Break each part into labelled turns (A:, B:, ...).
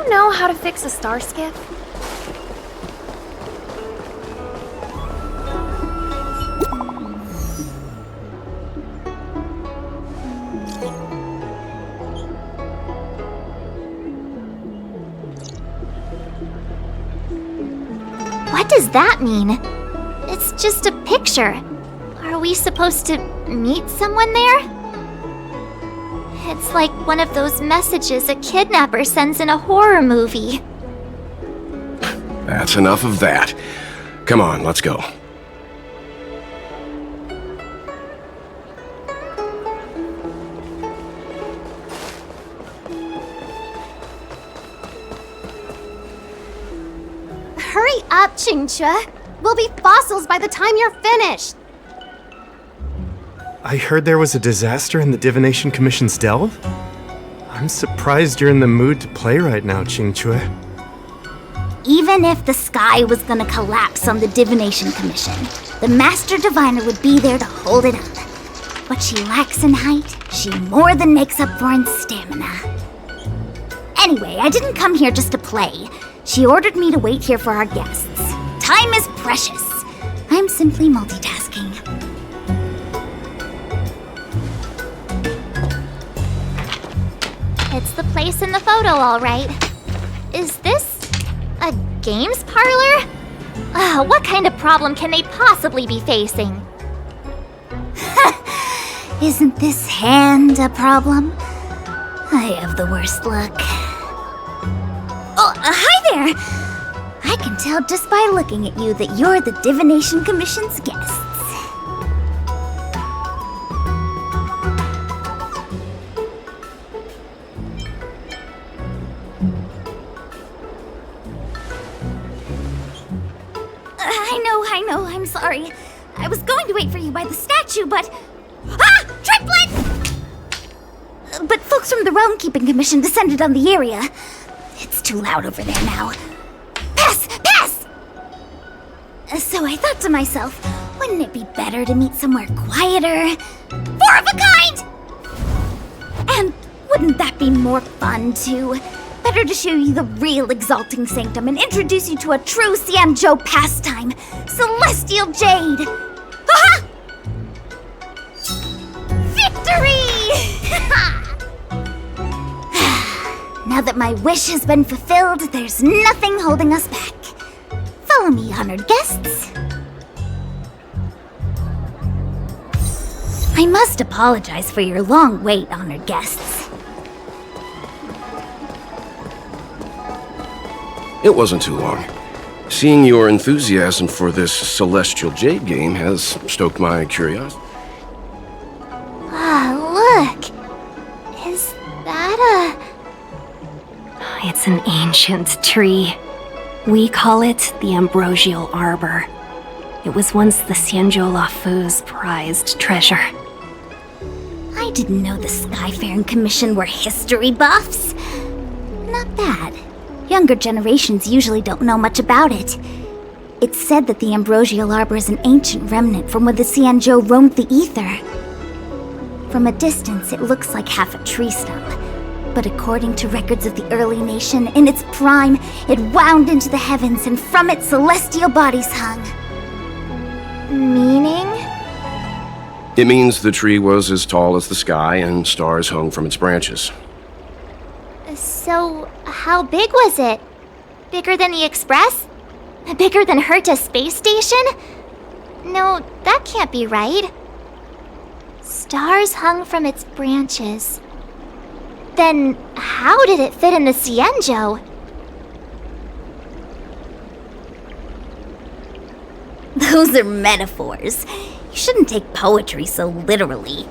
A: you know how to fix a star skiff?
B: What does that mean? It's just a picture. Are we supposed to meet someone there? It's like one of those messages a kidnapper sends in a horror movie.
C: That's enough of that. Come on, let's go.
D: Hurry up, Qingque. We'll be fossils by the time you're finished.
E: I heard there was a disaster in the Divination Commission's delve? I'm surprised you're in the mood to play right now, Qingque.
B: Even if the sky was gonna collapse on the Divination Commission, the Master Diviner would be there to hold it up. What she lacks in height, she more than makes up for in stamina. Anyway, I didn't come here just to play. She ordered me to wait here for our guests. Time is precious. I'm simply multitasking. It's the place in the photo, all right. Is this a games parlor? What kind of problem can they possibly be facing? Isn't this hand a problem? I have the worst luck. Oh, hi there! I can tell just by looking at you that you're the Divination Commission's guests. I know, I'm sorry. I was going to wait for you by the statue, but... Ah! Triplet! But folks from the Realm Keeping Commission descended on the area. It's too loud over there now. Pass! Pass! So I thought to myself, wouldn't it be better to meet somewhere quieter? Four of a kind! And wouldn't that be more fun, too? Better to show you the real Exalting Sanctum and introduce you to a true Xianzhou pastime, Celestial Jade! Aha! Victory! Now that my wish has been fulfilled, there's nothing holding us back. Follow me, honored guests. I must apologize for your long wait, honored guests.
C: It wasn't too long. Seeing your enthusiasm for this Celestial Jade game has stoked my curiosity.
B: Look! Is that
F: It's an ancient tree. We call it the Ambrosial Arbor. It was once the Xianzhou Lafu's prized treasure.
B: I didn't know the Skyfaring Commission were history buffs. Not bad. Younger generations usually don't know much about it. It's said that the Ambrosial Arbor is an ancient remnant from when the Xianzhou roamed the ether. From a distance, it looks like half a tree stump. But according to records of the early nation, in its prime, it wound into the heavens and from it celestial bodies hung.
A: Meaning?
C: It means the tree was as tall as the sky and stars hung from its branches.
B: So, how big was it? Bigger than the Express? Bigger than Herta Space Station? No, that can't be right. Stars hung from its branches. Then, how did it fit in the Xianzhou? Those are metaphors. You shouldn't take poetry so literally.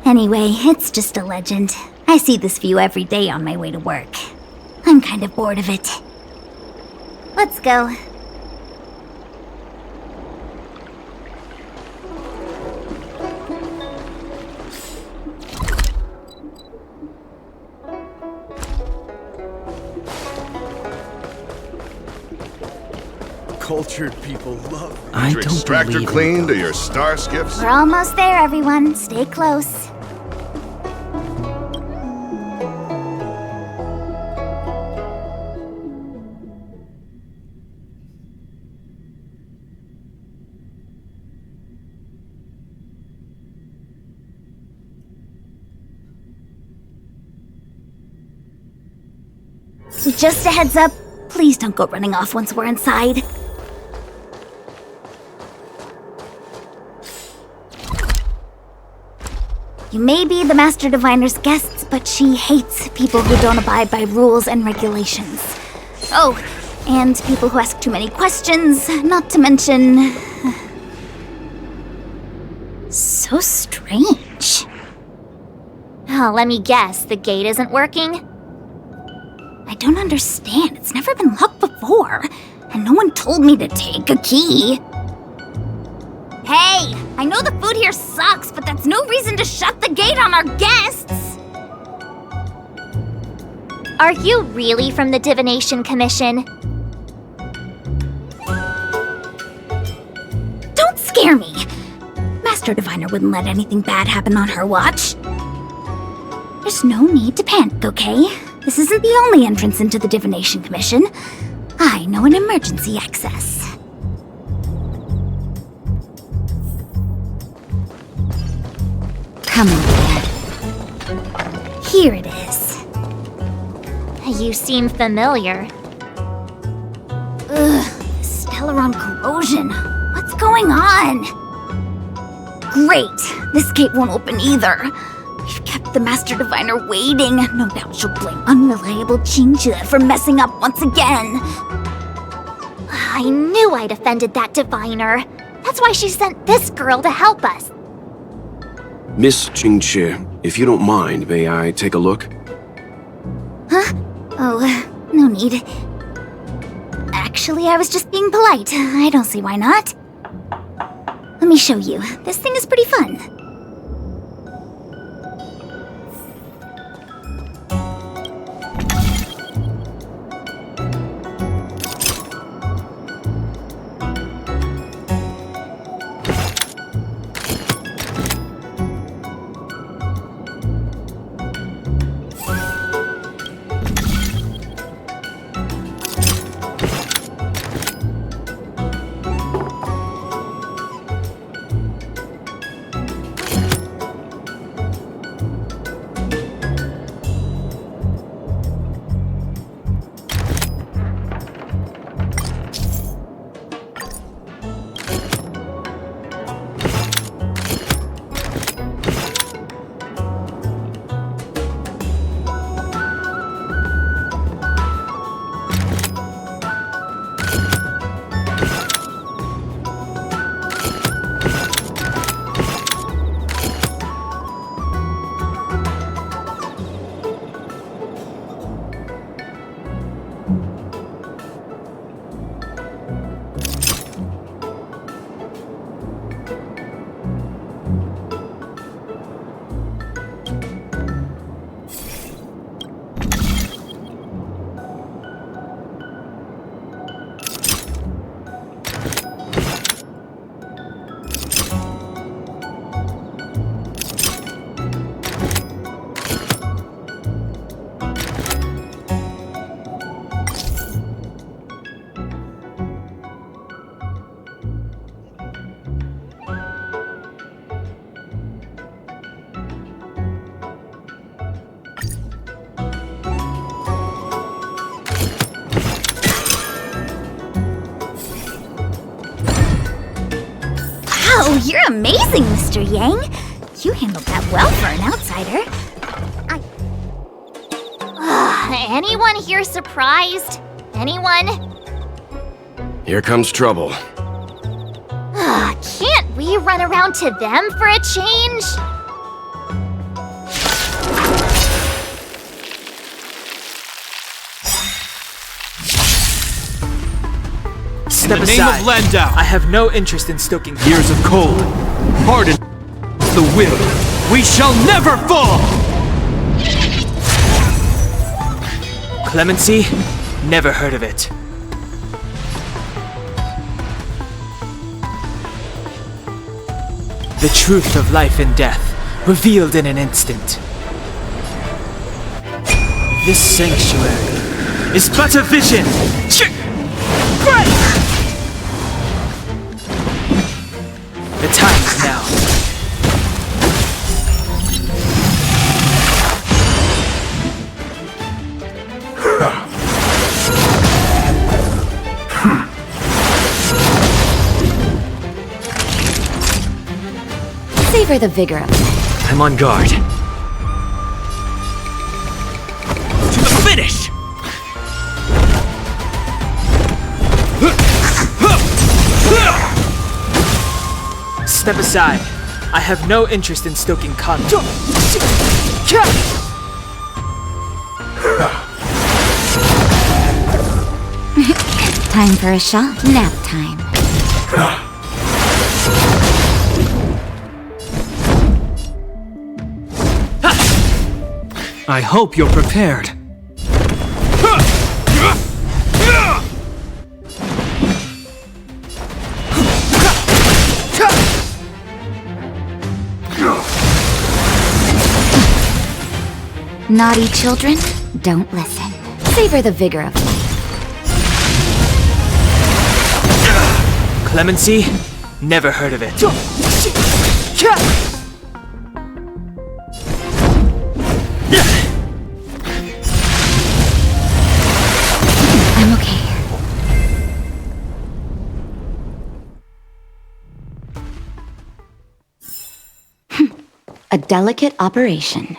B: Anyway, it's just a legend. I see this view every day on my way to work. I'm kind of bored of it. Let's go.
G: Cultured people love
H: I
G: your
H: don't
G: extractor
H: believe in
G: cleaned or
H: ghosts.
G: your star skiffs.
B: We're almost there, everyone. Stay close. Just a heads up, please don't go running off once we're inside. You may be the Master Diviner's guests, but she hates people who don't abide by rules and regulations. Oh, and people who ask too many questions, not to mention... So strange.
G: Oh, let me guess, the gate isn't working?
B: I don't understand. It's never been locked before, and no one told me to take a key. Hey, I know the food here sucks, but that's no reason to shut the gate on our guests!
G: Are you really from the Divination Commission?
B: Don't scare me! Master Diviner wouldn't let anything bad happen on her watch. There's no need to panic, okay? This isn't the only entrance into the Divination Commission. I know an emergency access. Come on. Here it is.
G: You seem familiar.
B: Ugh, Stellaron corrosion. What's going on? Great, this gate won't open either. We've kept the Master Diviner waiting. No doubt she'll blame unreliable Chinchilla for messing up once again.
G: I knew I'd offended that diviner. That's why she sent this girl to help us.
C: Miss Jingqi, if you don't mind, may I take a look?
B: Huh? Oh, no need. Actually, I was just being polite. I don't see why not. Let me show you. This thing is pretty fun. Wow, you're amazing, Mr. Yang. You handled that well for an outsider.
G: Anyone here surprised? Anyone?
C: Here comes trouble.
G: Can't we run around to them for a change?
H: Step aside. In the name of Landau, I have no interest in stoking years of cold. Pardon the will. We shall never fall! Clemency? Never heard of it. The truth of life and death, revealed in an instant. This sanctuary is but a vision! The time is now.
F: Savor the vigor of life.
H: I'm on guard. To the finish! Step aside. I have no interest in stoking conflict.
F: Time for a shot. Nap time.
H: I hope you're prepared.
F: Naughty children, don't listen. Savor the vigor of life.
H: Clemency? Never heard of it.
F: I'm okay. A delicate operation.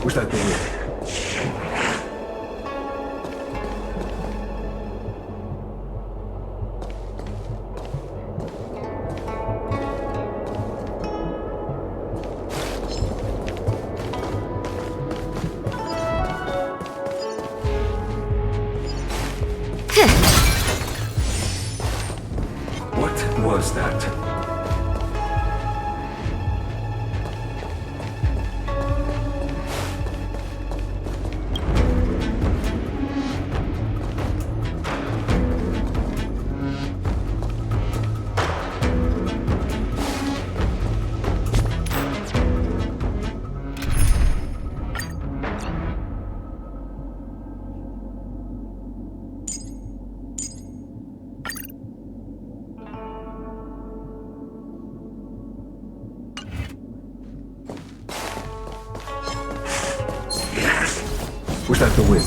C: What's that thing? What was that? Was that the wind?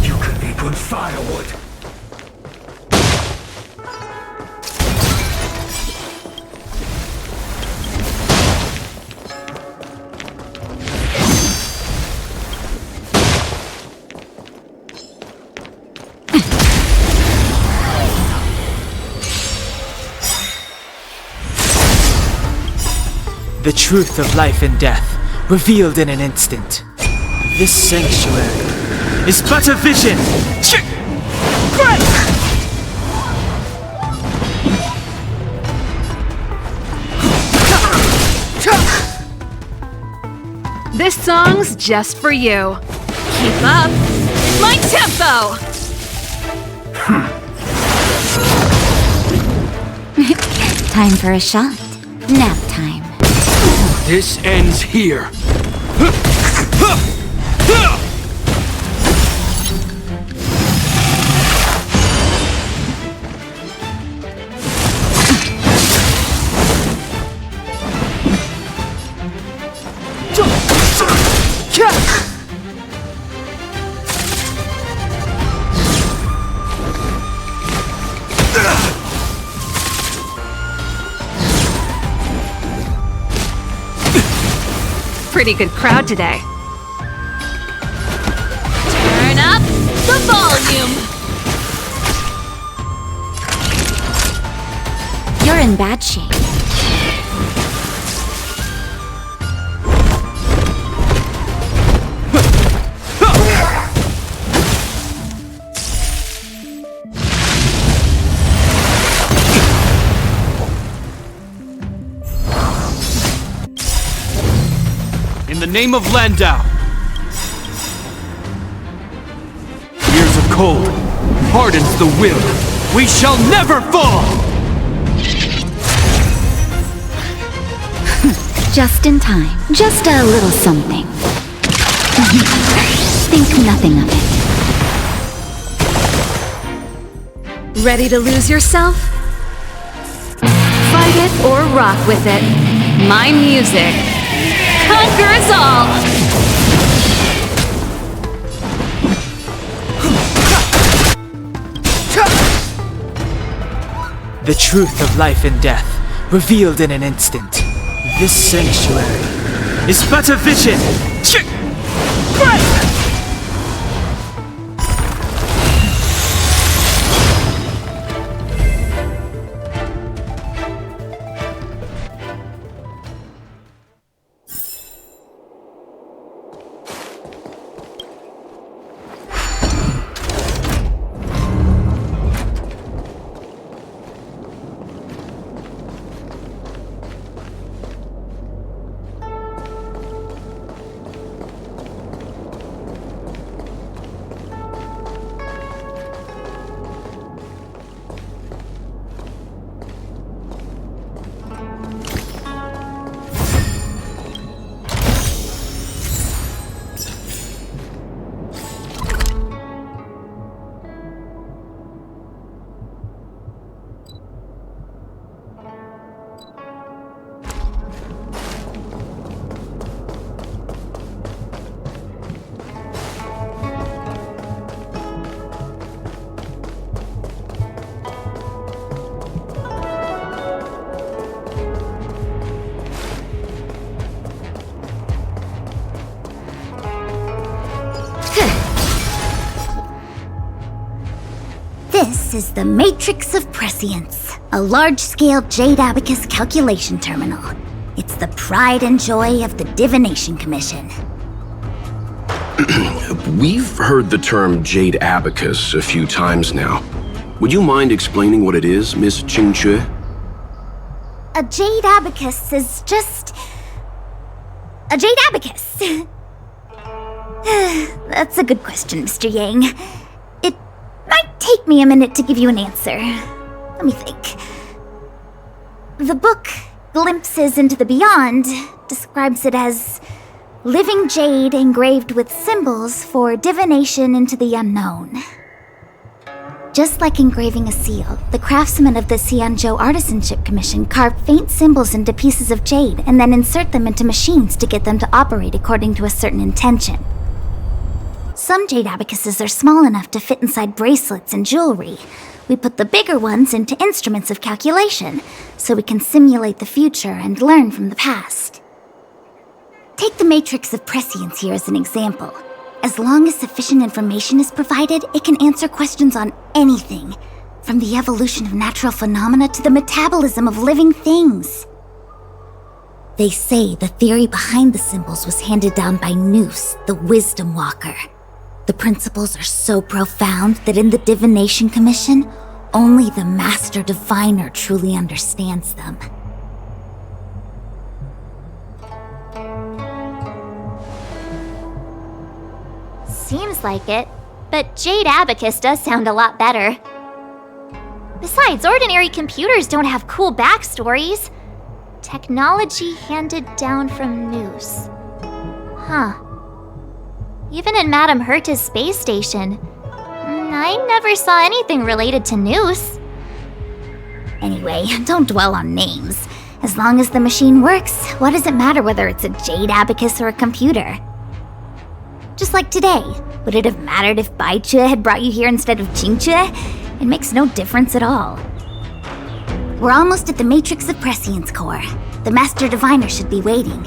C: You could be good firewood.
H: The truth of life and death, revealed in an instant. This sanctuary is but a vision!
A: This song's just for you. Keep up my tempo!
F: Time for a shot. Nap time.
C: This ends here.
A: Pretty good crowd today. Turn up the volume!
F: You're in bad shape.
H: In the name of Landau! Years of cold, hardens the will. We shall never fall!
B: Just in time. Just a little something. Think nothing of it.
A: Ready to lose yourself? Fight it or rock with it. My music conquers all!
H: The truth of life and death, revealed in an instant. This sanctuary is but a vision!
B: This is the Matrix of Prescience, a large-scale Jade Abacus calculation terminal. It's the pride and joy of the Divination Commission.
C: We've heard the term Jade Abacus a few times now. Would you mind explaining what it is, Miss Qingque?
B: A Jade Abacus is just... a Jade Abacus. That's a good question, Mr. Yang. It might take me a minute to give you an answer. Let me think. The book, Glimpses into the Beyond, describes it as living jade engraved with symbols for divination into the unknown. Just like engraving a seal, the craftsmen of the Xianzhou Artisanship Commission carve faint symbols into pieces of jade and then insert them into machines to get them to operate according to a certain intention. Some jade abacuses are small enough to fit inside bracelets and jewelry. We put the bigger ones into instruments of calculation, so we can simulate the future and learn from the past. Take the Matrix of Prescience here as an example. As long as sufficient information is provided, it can answer questions on anything, from the evolution of natural phenomena to the metabolism of living things. They say the theory behind the symbols was handed down by Nous, the Wisdom Walker. The principles are so profound that in the Divination Commission, only the Master Diviner truly understands them.
G: Seems like it, but Jade Abacus does sound a lot better. Besides, ordinary computers don't have cool backstories. Technology handed down from Nous. Huh. Even in Madame Herta's space station, I never saw anything related to Nous.
B: Anyway, don't dwell on names. As long as the machine works, what does it matter whether it's a Jade Abacus or a computer? Just like today, would it have mattered if Baichue had brought you here instead of Qingque? It makes no difference at all. We're almost at the Matrix of Prescience core. The Master Diviner should be waiting.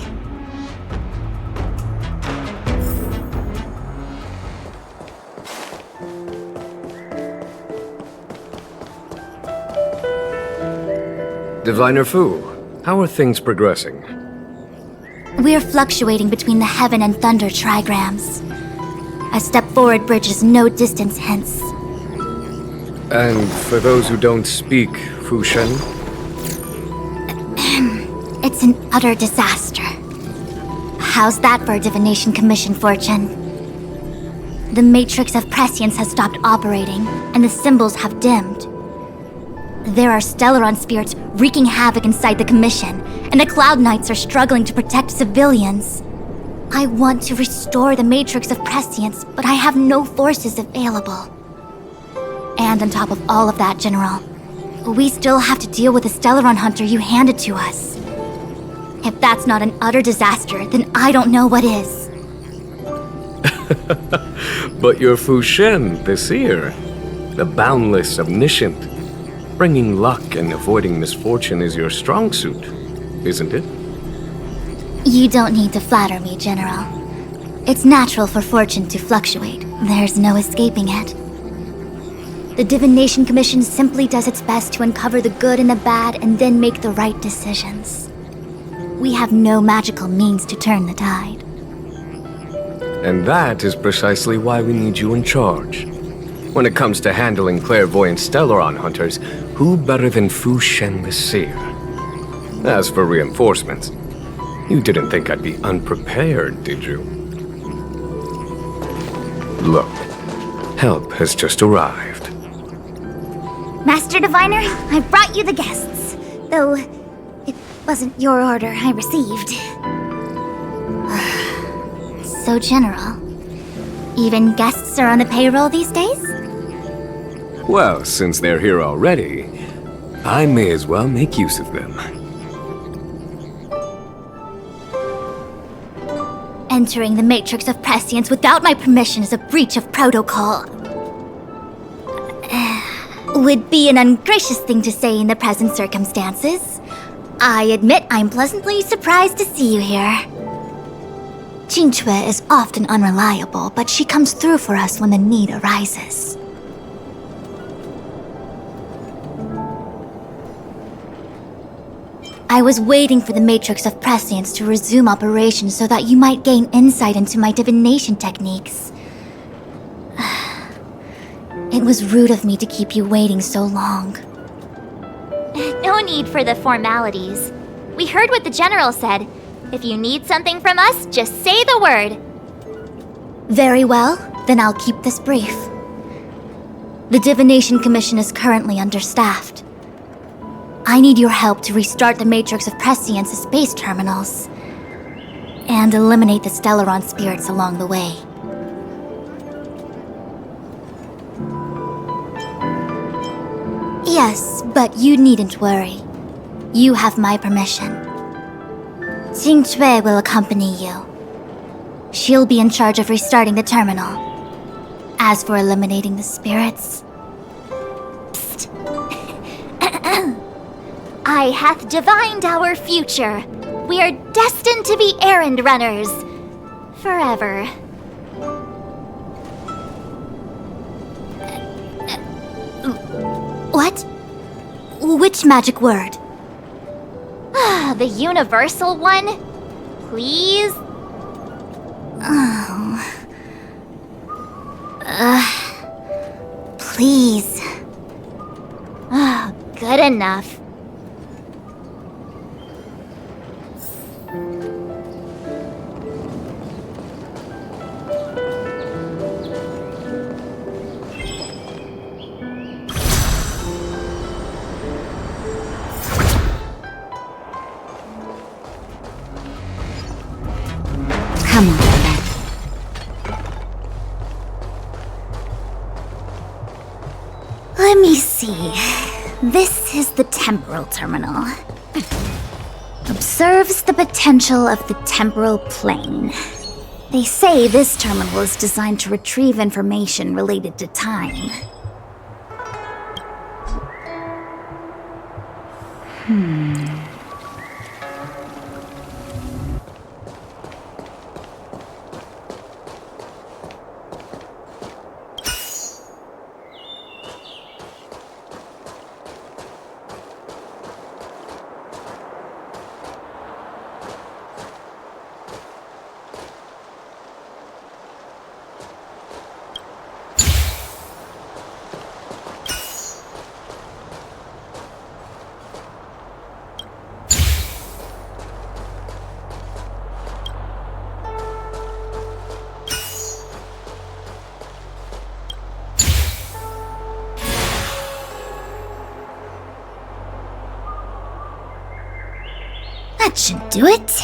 I: Diviner Fu, how are things progressing?
B: We're fluctuating between the Heaven and Thunder trigrams. A step forward bridges no distance hence.
I: And for those who don't speak Fushen?
B: It's an utter disaster. How's that for a Divination Commission fortune? The matrix of prescience has stopped operating, and the symbols have dimmed. There are Stellaron spirits wreaking havoc inside the Commission, and the Cloud Knights are struggling to protect civilians. I want to restore the matrix of prescience, but I have no forces available. And on top of all of that, General, we still have to deal with the Stellaron hunter you handed to us. If that's not an utter disaster, then I don't know what is.
I: But you're Fu Shen, the seer, the boundless, omniscient. Bringing luck and avoiding misfortune is your strong suit, isn't it?
B: You don't need to flatter me, General. It's natural for fortune to fluctuate. There's no escaping it. The Divination Commission simply does its best to uncover the good and the bad and then make the right decisions. We have no magical means to turn the tide.
I: And that is precisely why we need you in charge. When it comes to handling clairvoyant Stellaron hunters, who better than Fu Shen the Seer? As for reinforcements, you didn't think I'd be unprepared, did you? Look, help has just arrived.
B: Master Diviner, I brought you the guests, though it wasn't your order I received. So, General, even guests are on the payroll these days?
I: Well, since they're here already, I may as well make use of them.
B: Entering the matrix of prescience without my permission is a breach of protocol. Would be an ungracious thing to say in the present circumstances. I admit I'm pleasantly surprised to see you here. Qingque is often unreliable, but she comes through for us when the need arises. I was waiting for the Matrix of Prescience to resume operations so that you might gain insight into my divination techniques. It was rude of me to keep you waiting so long.
G: No need for the formalities. We heard what the General said. If you need something from us, just say the word.
B: Very well, then I'll keep this brief. The Divination Commission is currently understaffed. I need your help to restart the Matrix of Prescience's space terminals and eliminate the Stellaron spirits along the way. Yes, but you needn't worry. You have my permission. Qingque will accompany you. She'll be in charge of restarting the terminal. As for eliminating the spirits...
G: Psst. I hath divined our future. We are destined to be errand runners. Forever.
B: What? Which magic word?
G: The universal one? Please?
B: Oh. Please.
G: Good enough.
B: Come on, then. Let me see. This is the temporal terminal. Observes the potential of the temporal plane. They say this terminal is designed to retrieve information related to time. That should do it.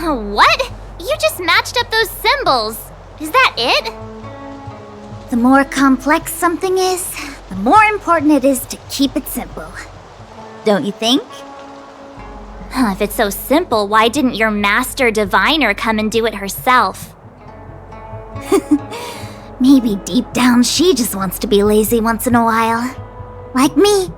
G: What? You just matched up those symbols. Is that it?
B: The more complex something is, the more important it is to keep it simple. Don't you think?
G: If it's so simple, why didn't your master diviner come and do it herself?
B: Maybe deep down she just wants to be lazy once in a while. Like me.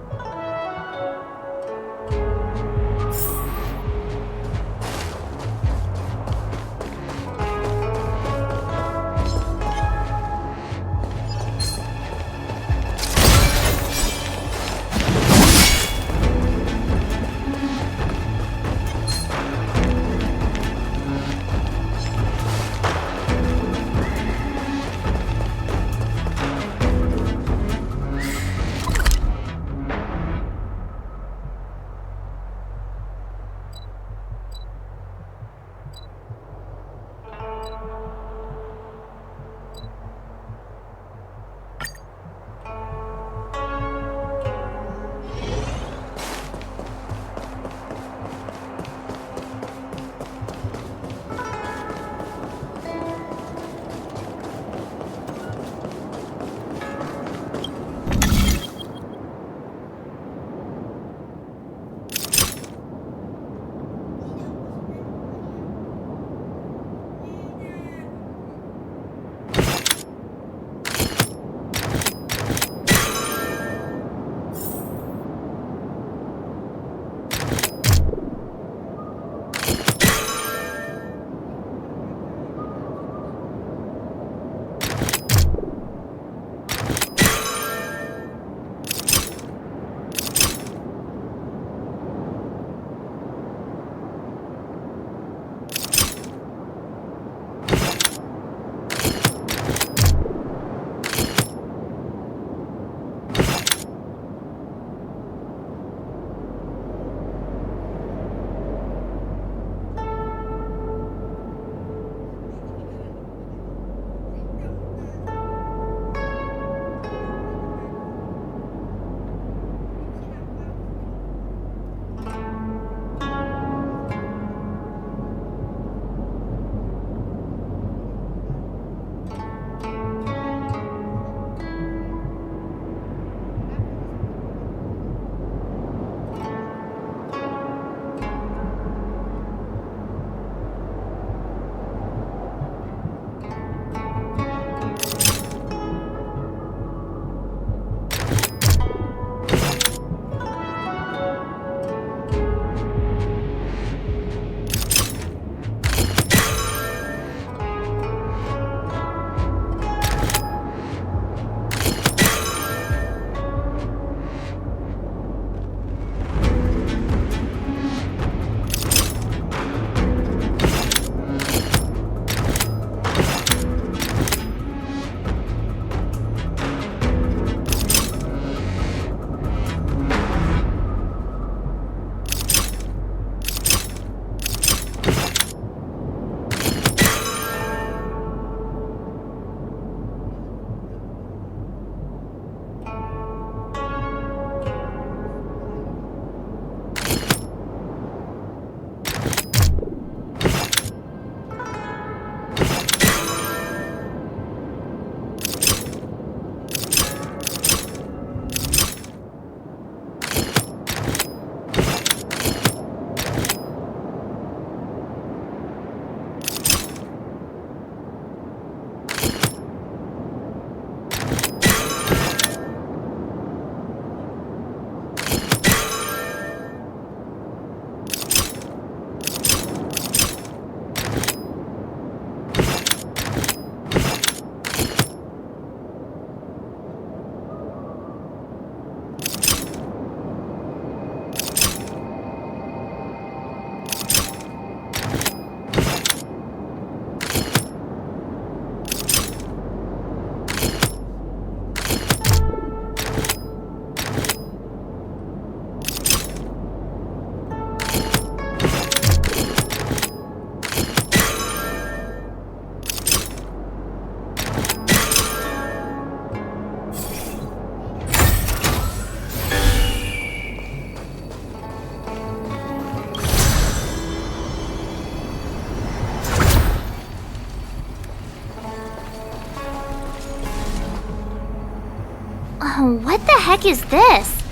G: Oh, what the heck is this?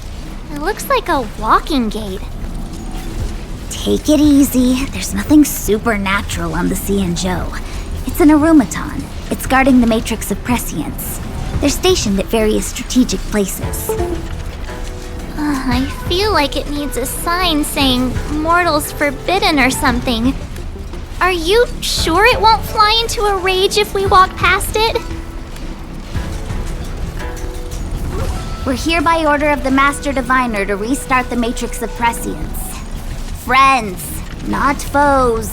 G: It looks like a walking gate.
B: Take it easy. There's nothing supernatural on the Xianzhou. It's an aromaton. It's guarding the matrix of prescience. They're stationed at various strategic places.
G: I feel like it needs a sign saying mortals forbidden or something. Are you sure it won't fly into a rage if we walk past it?
B: We're here by order of the Master Diviner to restart the matrix of prescience. Friends, not foes.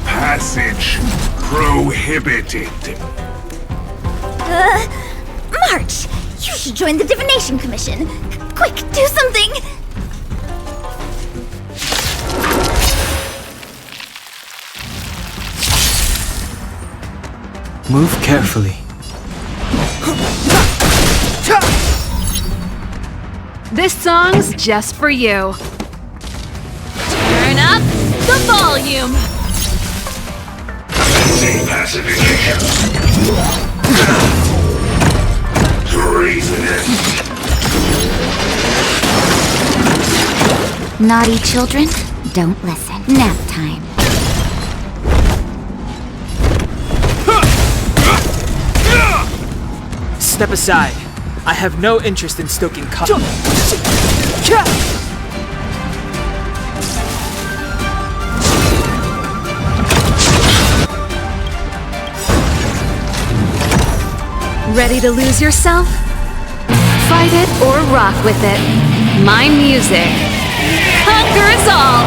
J: Passage prohibited.
B: March! You should join the Divination Commission. Quick, do something!
H: Move carefully.
A: This song's just for you. Turn up the volume.
J: Specification. Treasonous.
B: Naughty children, don't listen. Nap time.
H: Step aside. I have no interest in stoking
A: Ready to lose yourself? Fight it or rock with it. My music conquers all!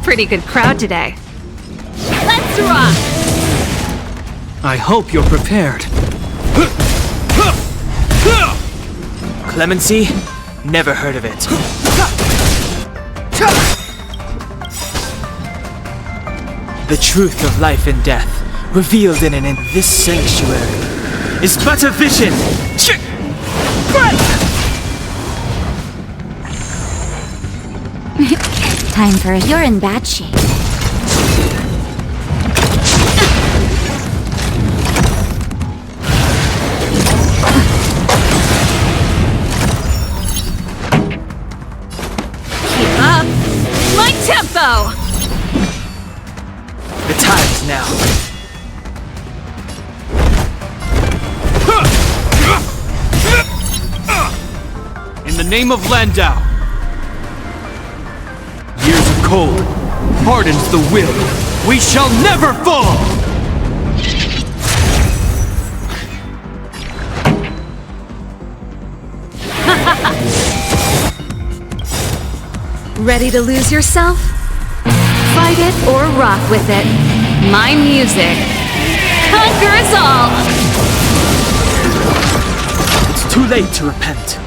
A: Pretty good crowd today. Let's rock!
H: I hope you're prepared. Clemency? Never heard of it. The truth of life and death, revealed in this sanctuary, is but a vision!
B: Time for it. You're in bad shape.
A: Keep up my tempo!
H: The time is now. In the name of Landau, years of cold hardens the will. We shall never fall!
A: Ready to lose yourself? Fight it or rock with it. My music conquers all!
H: It's too late to repent.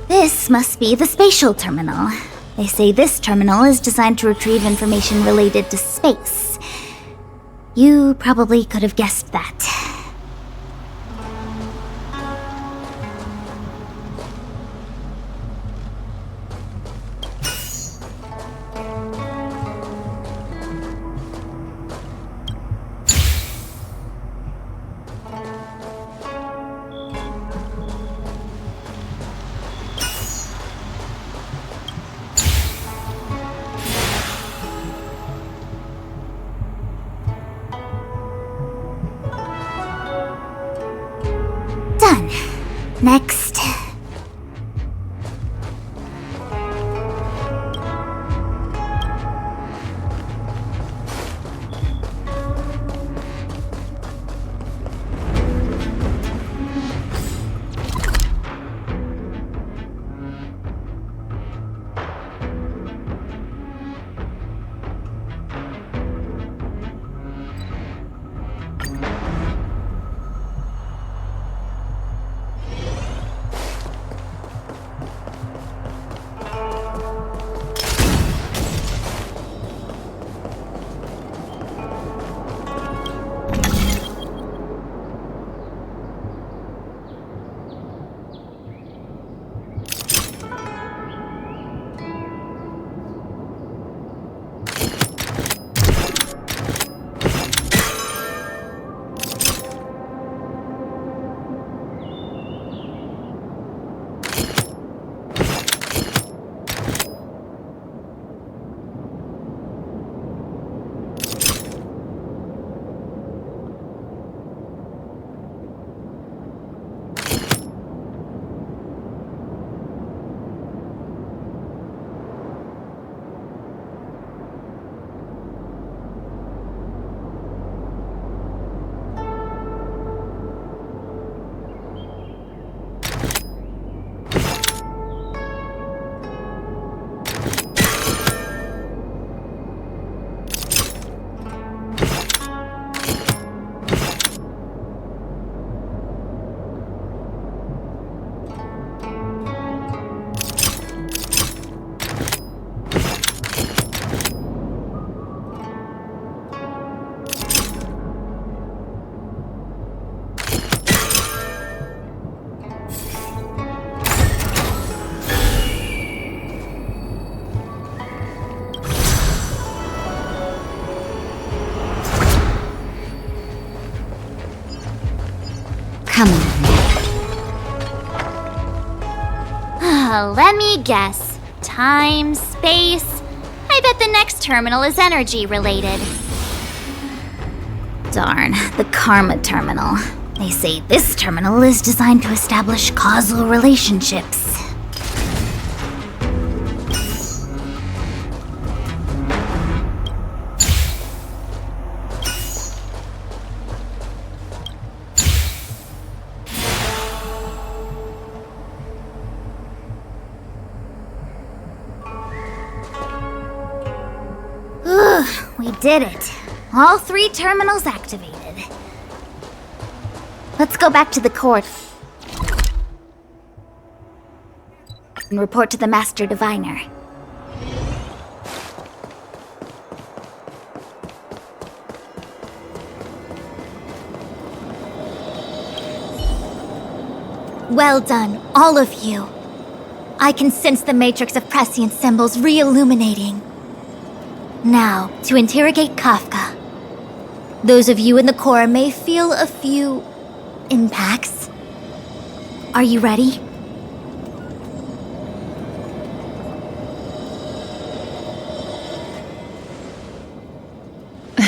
B: This must be the spatial terminal. They say this terminal is designed to retrieve information related to space. You probably could have guessed that. Done. Next.
A: Come on.
G: Let me guess. Time, space. I bet the next terminal is energy related.
B: Darn, the Karma Terminal. They say this terminal is designed to establish causal relationships. We did it. All 3 terminals activated. Let's go back to the court and report to the Master Diviner. Well done, all of you. I can sense the matrix of prescient symbols re-illuminating. Now, to interrogate Kafka. Those of you in the core may feel a few impacts. Are you ready?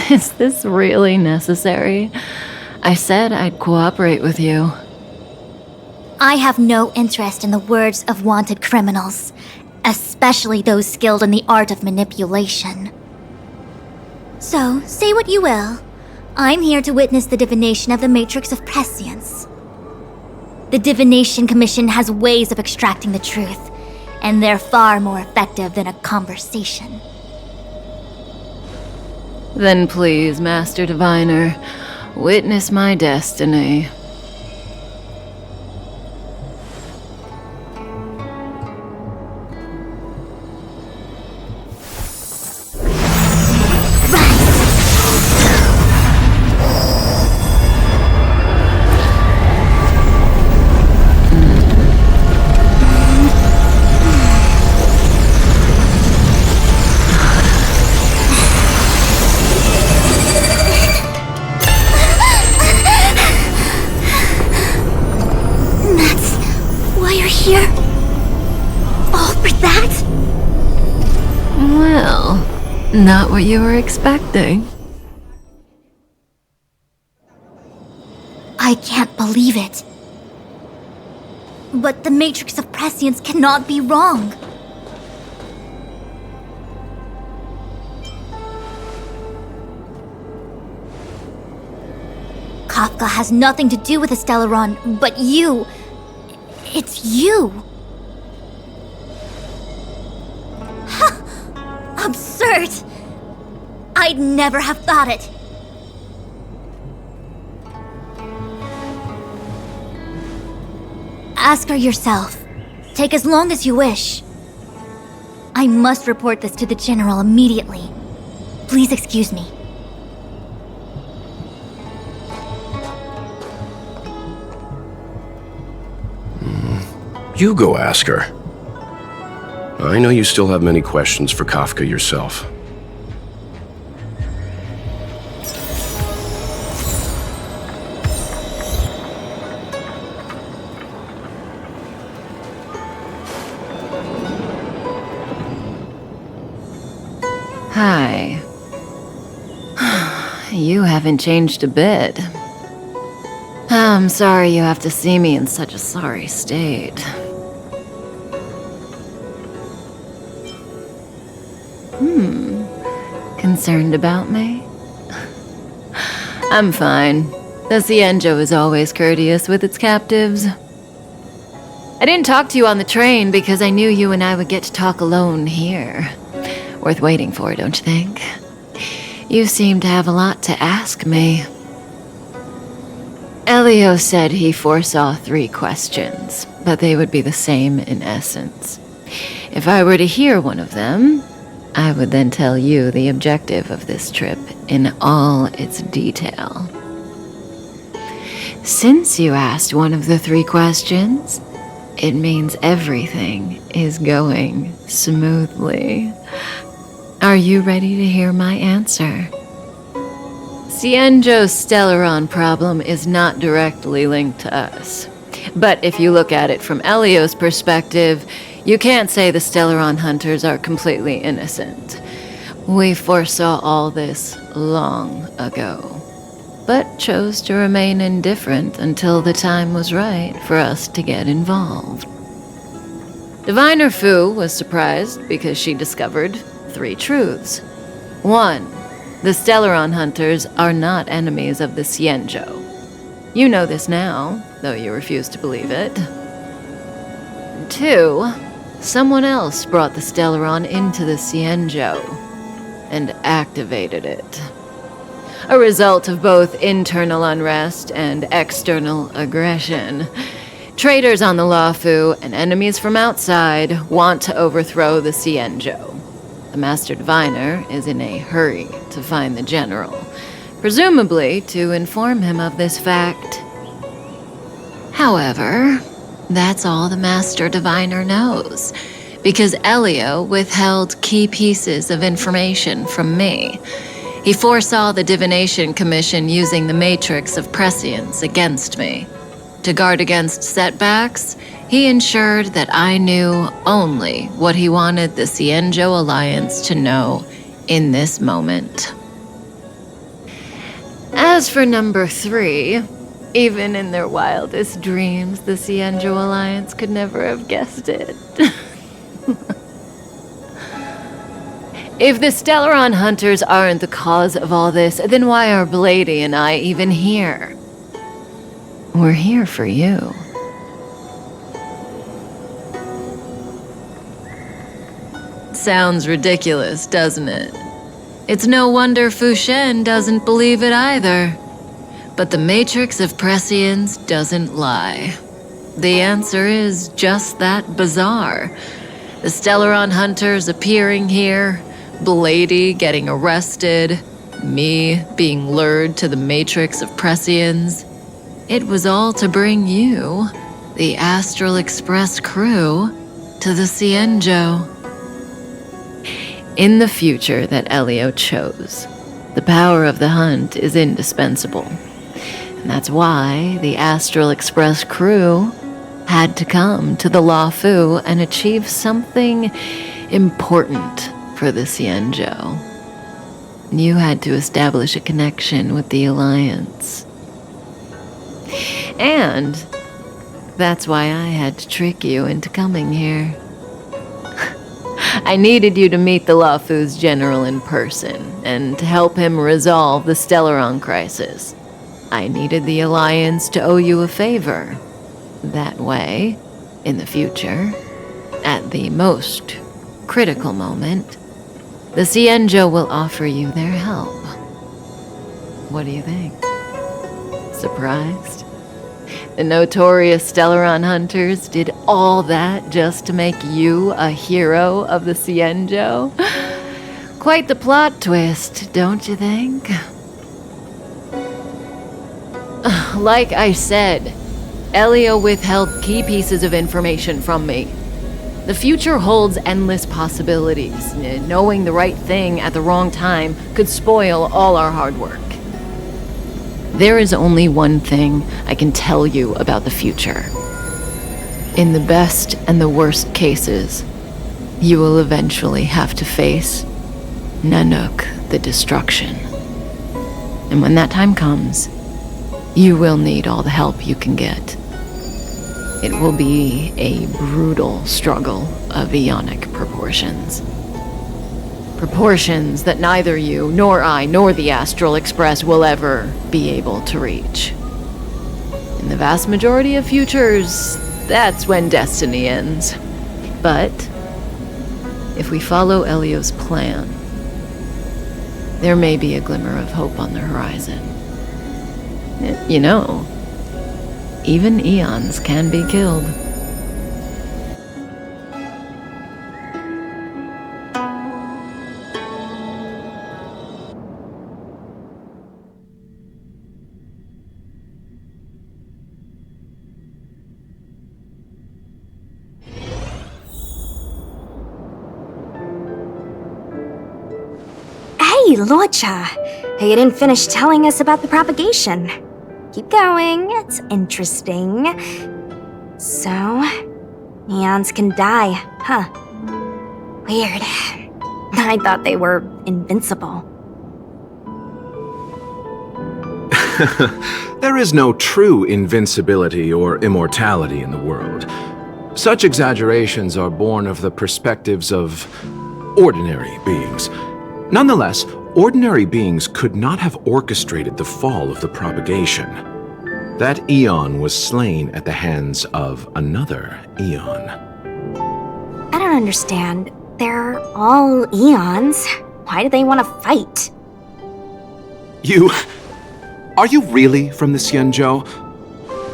K: Is this really necessary? I said I'd cooperate with you.
B: I have no interest in the words of wanted criminals, especially those skilled in the art of manipulation. So, say what you will. I'm here to witness the divination of the Matrix of Prescience. The Divination Commission has ways of extracting the truth, and they're far more effective than a conversation.
K: Then please, Master Diviner, witness my destiny. Not what you were expecting.
B: I can't believe it. But the Matrix of Prescience cannot be wrong. Kafka has nothing to do with the Stellaron, but you. It's you. Absurd! I'd never have thought it. Ask her yourself. Take as long as you wish. I must report this to the General immediately. Please excuse me.
C: You go ask her. I know you still have many questions for Kafka yourself.
K: Hi. You haven't changed a bit. I'm sorry you have to see me in such a sorry state. Concerned about me? I'm fine. The Cienjo is always courteous with its captives. I didn't talk to you on the train because I knew you and I would get to talk alone here. Worth waiting for, don't you think? You seem to have a lot to ask me. Elio said he foresaw 3 questions, but they would be the same in essence. If I were to hear one of them, I would then tell you the objective of this trip in all its detail. Since you asked one of the 3 questions, it means everything is going smoothly. Are you ready to hear my answer? Cienjo's Stellaron problem is not directly linked to us. But if you look at it from Elio's perspective, you can't say the Stellaron hunters are completely innocent. We foresaw all this long ago, but chose to remain indifferent until the time was right for us to get involved. Diviner Fu was surprised because she discovered 3 truths. 1. The Stellaron hunters are not enemies of the Cienjo. You know this now, though you refuse to believe it. 2. Someone else brought the Stellaron into the Cienjo and activated it. A result of both internal unrest and external aggression. Traitors on the Luofu and enemies from outside want to overthrow the Cienjo. The Master Diviner is in a hurry to find the General, presumably to inform him of this fact. However, that's all the Master Diviner knows, because Elio withheld key pieces of information from me. He foresaw the Divination Commission using the Matrix of Prescience against me. To guard against setbacks, he ensured that I knew only what he wanted the Cienjo Alliance to know in this moment. As for number 3, even in their wildest dreams, the Cienjo Alliance could never have guessed it. If the Stellaron hunters aren't the cause of all this, then why are Blady and I even here? We're here for you. Sounds ridiculous, doesn't it? It's no wonder Fu Shen doesn't believe it either. But the Matrix of Prescience doesn't lie. The answer is just that bizarre. The Stellaron hunters appearing here, Blady getting arrested, me being lured to the Matrix of Prescience. It was all to bring you, the Astral Express crew, to the Cienjo. In the future that Elio chose, the power of the hunt is indispensable. And that's why the Astral Express crew had to come to the Luofu and achieve something important for the Cienjo. You had to establish a connection with the Alliance. And that's why I had to trick you into coming here. I needed you to meet the Luofu's general in person and to help him resolve the Stellaron crisis. I needed the Alliance to owe you a favor. That way, in the future, at the most critical moment, the Cienjo will offer you their help. What do you think? Surprised? The notorious Stellaron hunters did all that just to make you a hero of the Cienjo? Quite the plot twist, don't you think? Like I said, Elio withheld key pieces of information from me. The future holds endless possibilities. Knowing the right thing at the wrong time could spoil all our hard work. There is only one thing I can tell you about the future. In the best and the worst cases, you will eventually have to face Nanook the Destruction. And when that time comes, you will need all the help you can get. It will be a brutal struggle of Ionic proportions. Proportions that neither you, nor I, nor the Astral Express will ever be able to reach. In the vast majority of futures, that's when destiny ends. But if we follow Elio's plan, there may be a glimmer of hope on the horizon. You know, even eons can be killed.
B: Hey, Lorcha.
L: You didn't finish telling us about the propagation. Keep going, it's interesting. So, eons can die, huh? Weird. I thought they were invincible.
M: There is no true invincibility or immortality in the world. Such exaggerations are born of the perspectives of ordinary beings. Nonetheless, ordinary beings could not have orchestrated the fall of the propagation. That eon was slain at the hands of another eon.
L: I don't understand. They're all eons. Why do they want to fight?
M: Are you really from the Xianzhou?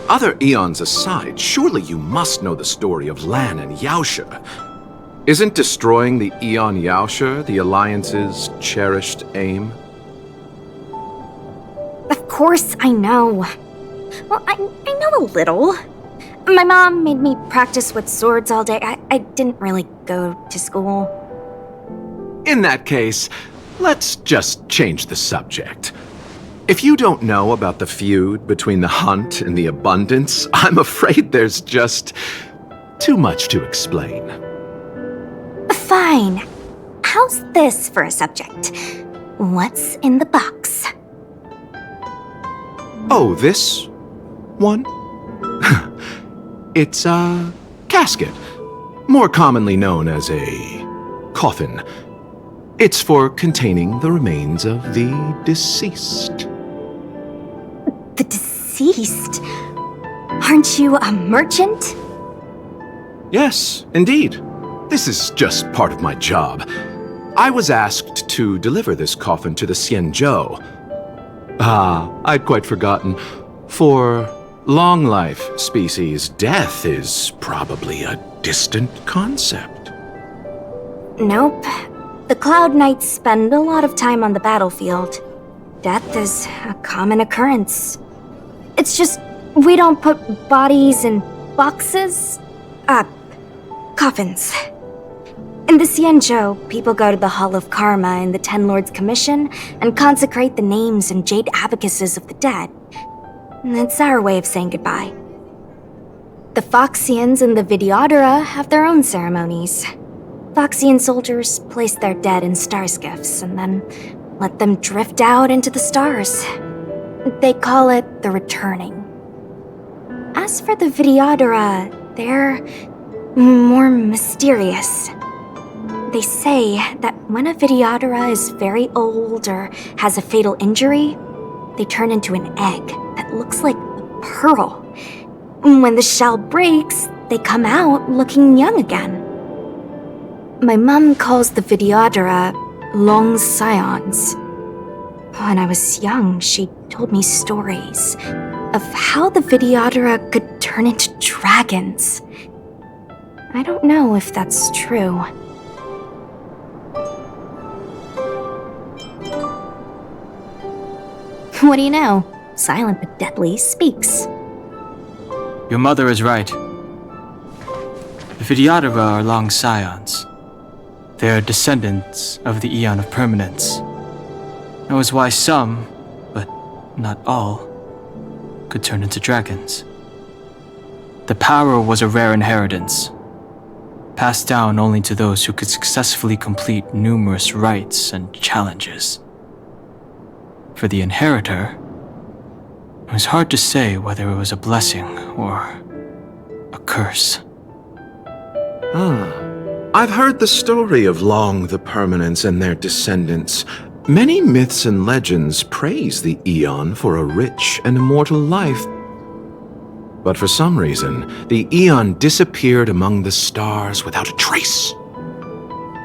M: Other eons aside, surely you must know the story of Lan and Yaoshe. Isn't destroying the Eon Yaoshe the Alliance's cherished aim?
L: Of course I know. Well, I know a little. My mom made me practice with swords all day. I didn't really go to school.
M: In that case, let's just change the subject. If you don't know about the feud between the Hunt and the Abundance, I'm afraid there's just too much to explain.
L: Fine. How's this for a subject? What's in the box?
M: Oh, this one? It's a casket, more commonly known as a coffin. It's for containing the remains of the deceased.
L: The deceased? Aren't you a merchant?
M: Yes, indeed. This is just part of my job. I was asked to deliver this coffin to the Xianzhou. I'd quite forgotten. For long life species, death is probably a distant concept.
L: Nope. The Cloud Knights spend a lot of time on the battlefield. Death is a common occurrence. It's just, we don't put bodies in boxes. Coffins. In the Xianzhou, people go to the Hall of Karma in the Ten Lords Commission and consecrate the names and jade abacuses of the dead. It's our way of saying goodbye. The Foxians and the Videodora have their own ceremonies. Foxian soldiers place their dead in star skiffs and then let them drift out into the stars. They call it the returning. As for the Videodora, they're more mysterious. They say that when a Videodora is very old or has a fatal injury, they turn into an egg that looks like a pearl. When the shell breaks, they come out looking young again. My mom calls the Videodora long scions. When I was young, she told me stories of how the Videodora could turn into dragons. I don't know if that's true. What do you know? Silent but deadly speaks.
H: Your mother is right. The Videodora are long scions. They are descendants of the Eon of Permanence. That was why some, but not all, could turn into dragons. The power was a rare inheritance, passed down only to those who could successfully complete numerous rites and challenges. For the inheritor, it was hard to say whether it was a blessing or a curse.
M: I've heard the story of Long the Permanence and their descendants. Many myths and legends praise the Eon for a rich and immortal life. But for some reason, the Eon disappeared among the stars without a trace.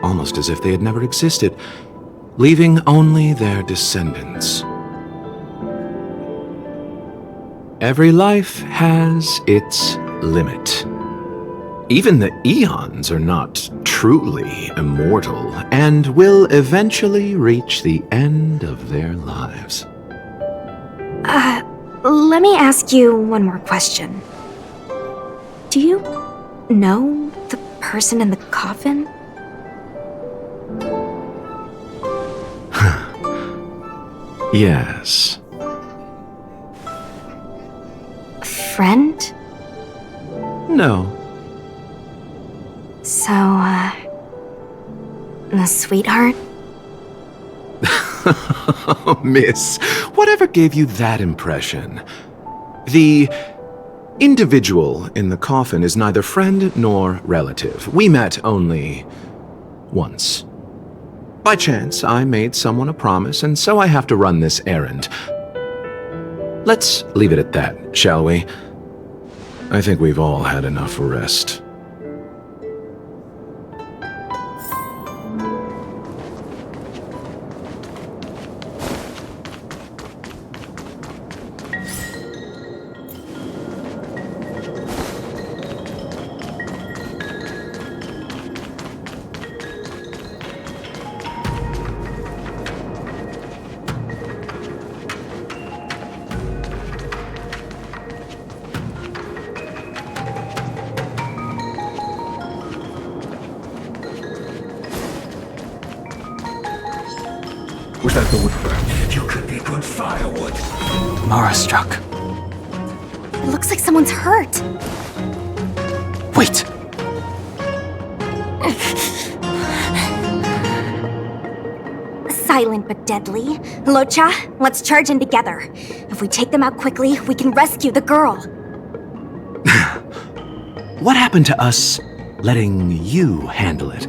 M: Almost as if they had never existed, leaving only their descendants. Every life has its limit. Even the Eons are not truly immortal and will eventually reach the end of their lives.
L: Let me ask you one more question. Do you know the person in the coffin?
M: Yes.
L: Friend?
M: No.
L: So, a sweetheart?
M: Miss, whatever gave you that impression? The individual in the coffin is neither friend nor relative. We met only once. By chance, I made someone a promise, and so I have to run this errand. Let's leave it at that, shall we? I think we've all had enough rest.
J: Without the wood, you could be good firewood.
H: Mara struck.
L: It looks like someone's hurt.
H: Wait!
L: Silent but deadly. Locha, let's charge in together. If we take them out quickly, we can rescue the girl.
M: What happened to us letting you handle it?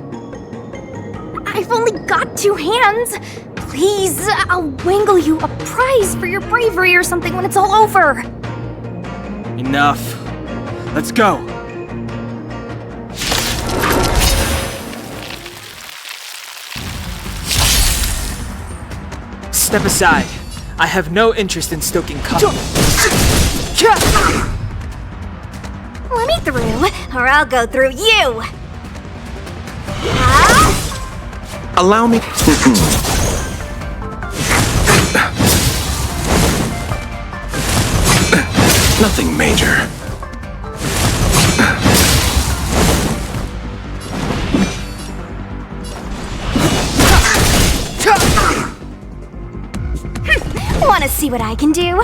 L: I've only got 2 hands. Please, I'll wangle you a prize for your bravery or something when it's all over.
H: Enough. Let's go. Step aside. I have no interest in stoking conflict.
L: Let me through, or I'll go through you.
M: Allow me.
C: Nothing major.
L: Wanna see what I can do?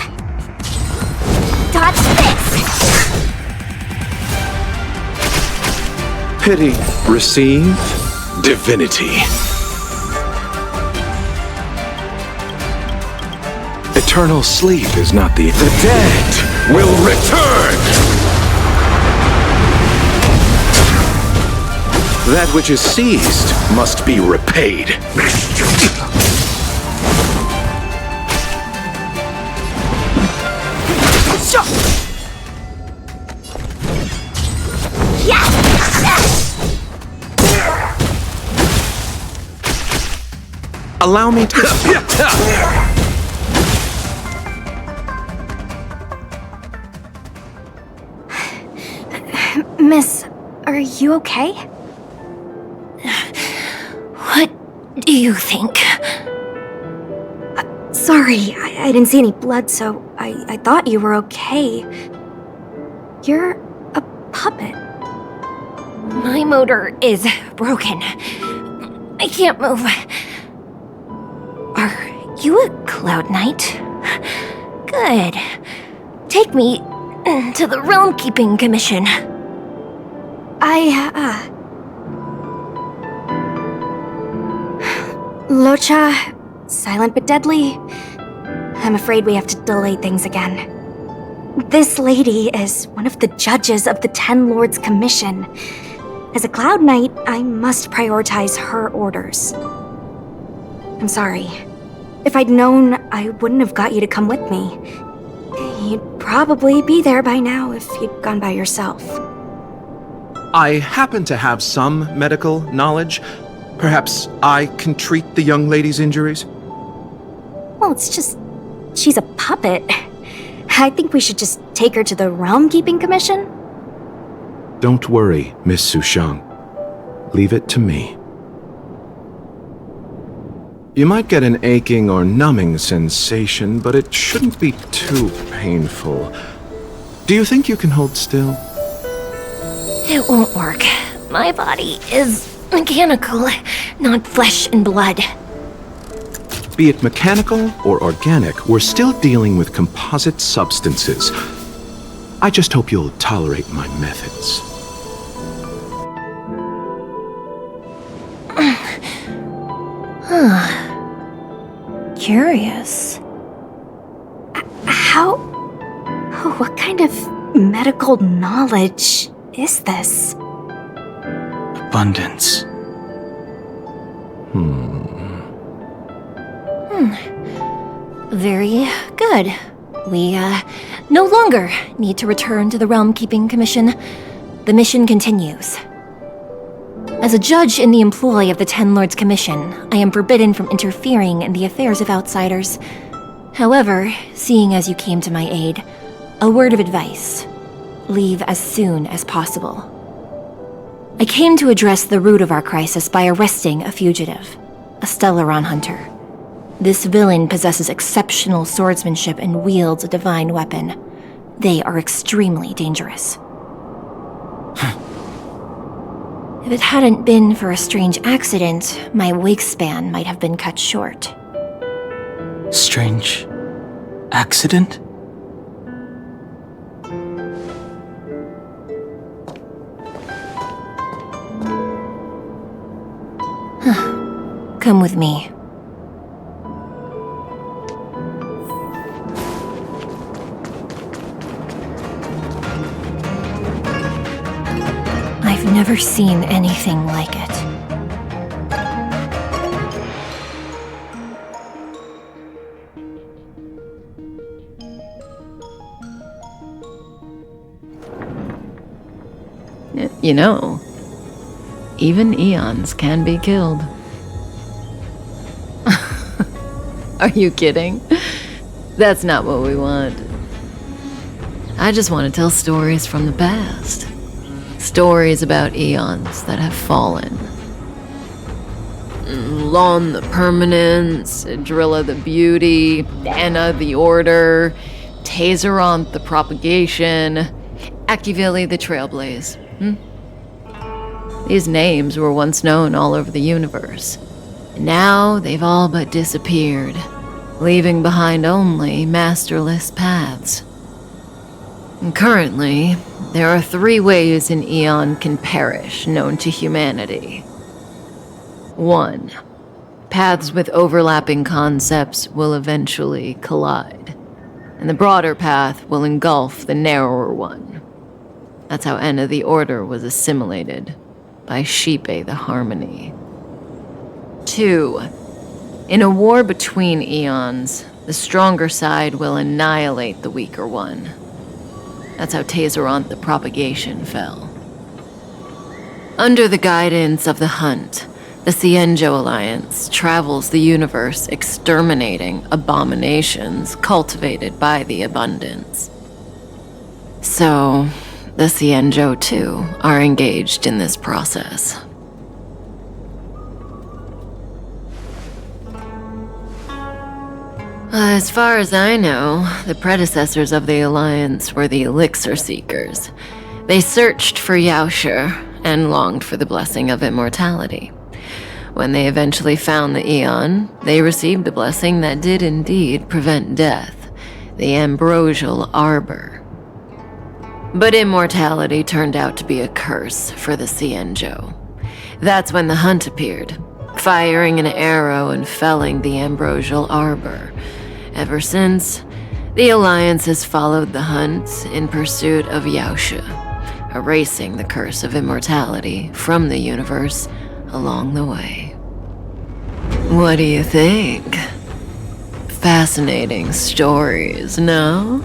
L: Dodge this!
M: Pity. Receive divinity. Eternal sleep is not the dead will return! That which is seized must be repaid. Allow me to...
L: Miss, are you okay?
F: What do you think?
L: Sorry, I didn't see any blood, so I thought you were okay. You're a puppet.
F: My motor is broken. I can't move. Are you a Cloud Knight? Good. Take me to the Realm Keeping Commission.
L: Locha, silent but deadly. I'm afraid we have to delay things again. This lady is one of the judges of the Ten Lords Commission. As a Cloud Knight, I must prioritize her orders. I'm sorry. If I'd known, I wouldn't have got you to come with me. You'd probably be there by now if you'd gone by yourself.
M: I happen to have some medical knowledge. Perhaps I can treat the young lady's injuries?
L: Well, it's just... she's a puppet. I think we should just take her to the Realm Keeping Commission.
M: Don't worry, Miss Sushang. Leave it to me. You might get an aching or numbing sensation, but it shouldn't be too painful. Do you think you can hold still?
F: It won't work. My body is mechanical, not flesh and blood.
M: Be it mechanical or organic, we're still dealing with composite substances. I just hope you'll tolerate my methods.
F: Curious.
L: What kind of medical knowledge is this?
H: Abundance.
F: Very good. We, no longer need to return to the Realm Keeping Commission. The mission continues. As a judge in the employ of the Ten Lords Commission, I am forbidden from interfering in the affairs of outsiders. However, seeing as you came to my aid, a word of advice. Leave as soon as possible. I came to address the root of our crisis by arresting a fugitive, a Stellaron hunter. This villain possesses exceptional swordsmanship and wields a divine weapon. They are extremely dangerous. If it hadn't been for a strange accident, my wingspan might have been cut short.
H: Strange accident?
F: Come with me. I've never seen anything like it.
K: You know, even eons can be killed. Are you kidding? That's not what we want. I just want to tell stories from the past. Stories about eons that have fallen. Lon the Permanence, Drilla the Beauty, Anna the Order, Tazeronth the Propagation, Akivili the Trailblaze. These names were once known all over the universe. And now they've all but disappeared, leaving behind only masterless paths. And currently, there are 3 ways an eon can perish known to humanity. 1. Paths with overlapping concepts will eventually collide, and the broader path will engulf the narrower one. That's how Enna the Order was assimilated by Shipe the Harmony. 2. In a war between eons, the stronger side will annihilate the weaker one. That's how Tazeronth the Propagation fell. Under the guidance of the Hunt, the Cienjo Alliance travels the universe exterminating abominations cultivated by the Abundance. So, the Cienjo, too, are engaged in this process. As far as I know, the predecessors of the Alliance were the Elixir Seekers. They searched for Yaoshe and longed for the blessing of immortality. When they eventually found the Eon, they received a blessing that did indeed prevent death, the Ambrosial Arbor. But immortality turned out to be a curse for the Cienjo. That's when the Hunt appeared, firing an arrow and felling the Ambrosial Arbor. Ever since, the Alliance has followed the Hunt in pursuit of Yaoshe, erasing the curse of immortality from the universe along the way. What do you think? Fascinating stories, no?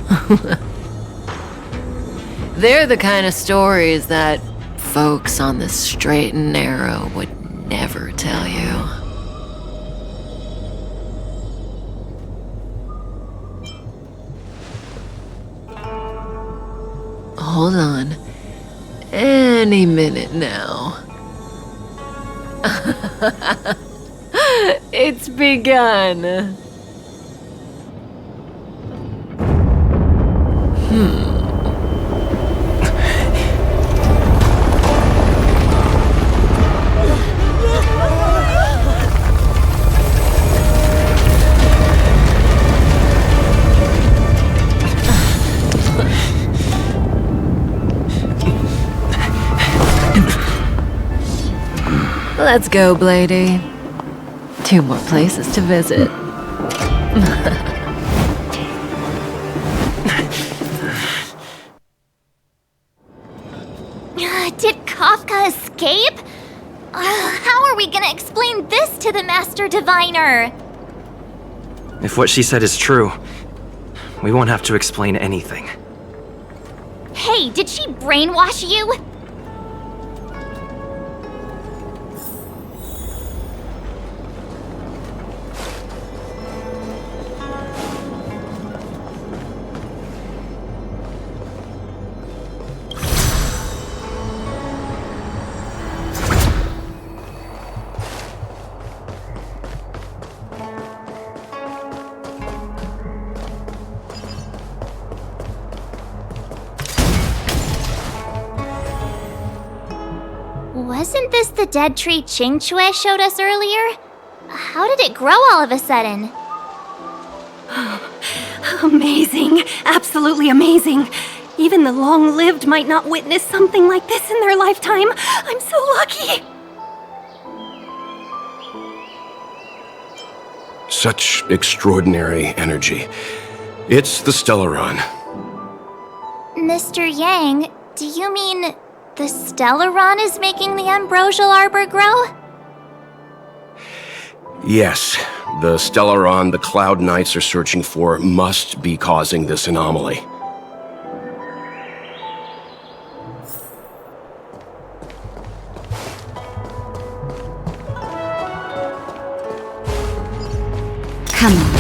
K: They're the kind of stories that folks on the straight and narrow would never tell you. Hold on. Any minute now. It's begun. Let's go, Blady. 2 more places to visit.
G: Did Kafka escape? How are we gonna explain this to the Master Diviner?
N: If what she said is true, we won't have to explain anything.
G: Hey, did she brainwash you? Wasn't this the dead tree Qingque showed us earlier? How did it grow all of a sudden?
O: Amazing. Absolutely amazing. Even the long-lived might not witness something like this in their lifetime. I'm so lucky.
C: Such extraordinary energy. It's the Stellaron.
G: Mr. Yang, do you mean the Stellaron is making the ambrosial arbor grow?
C: Yes, the Stellaron the Cloud Knights are searching for must be causing this anomaly.
A: Come on.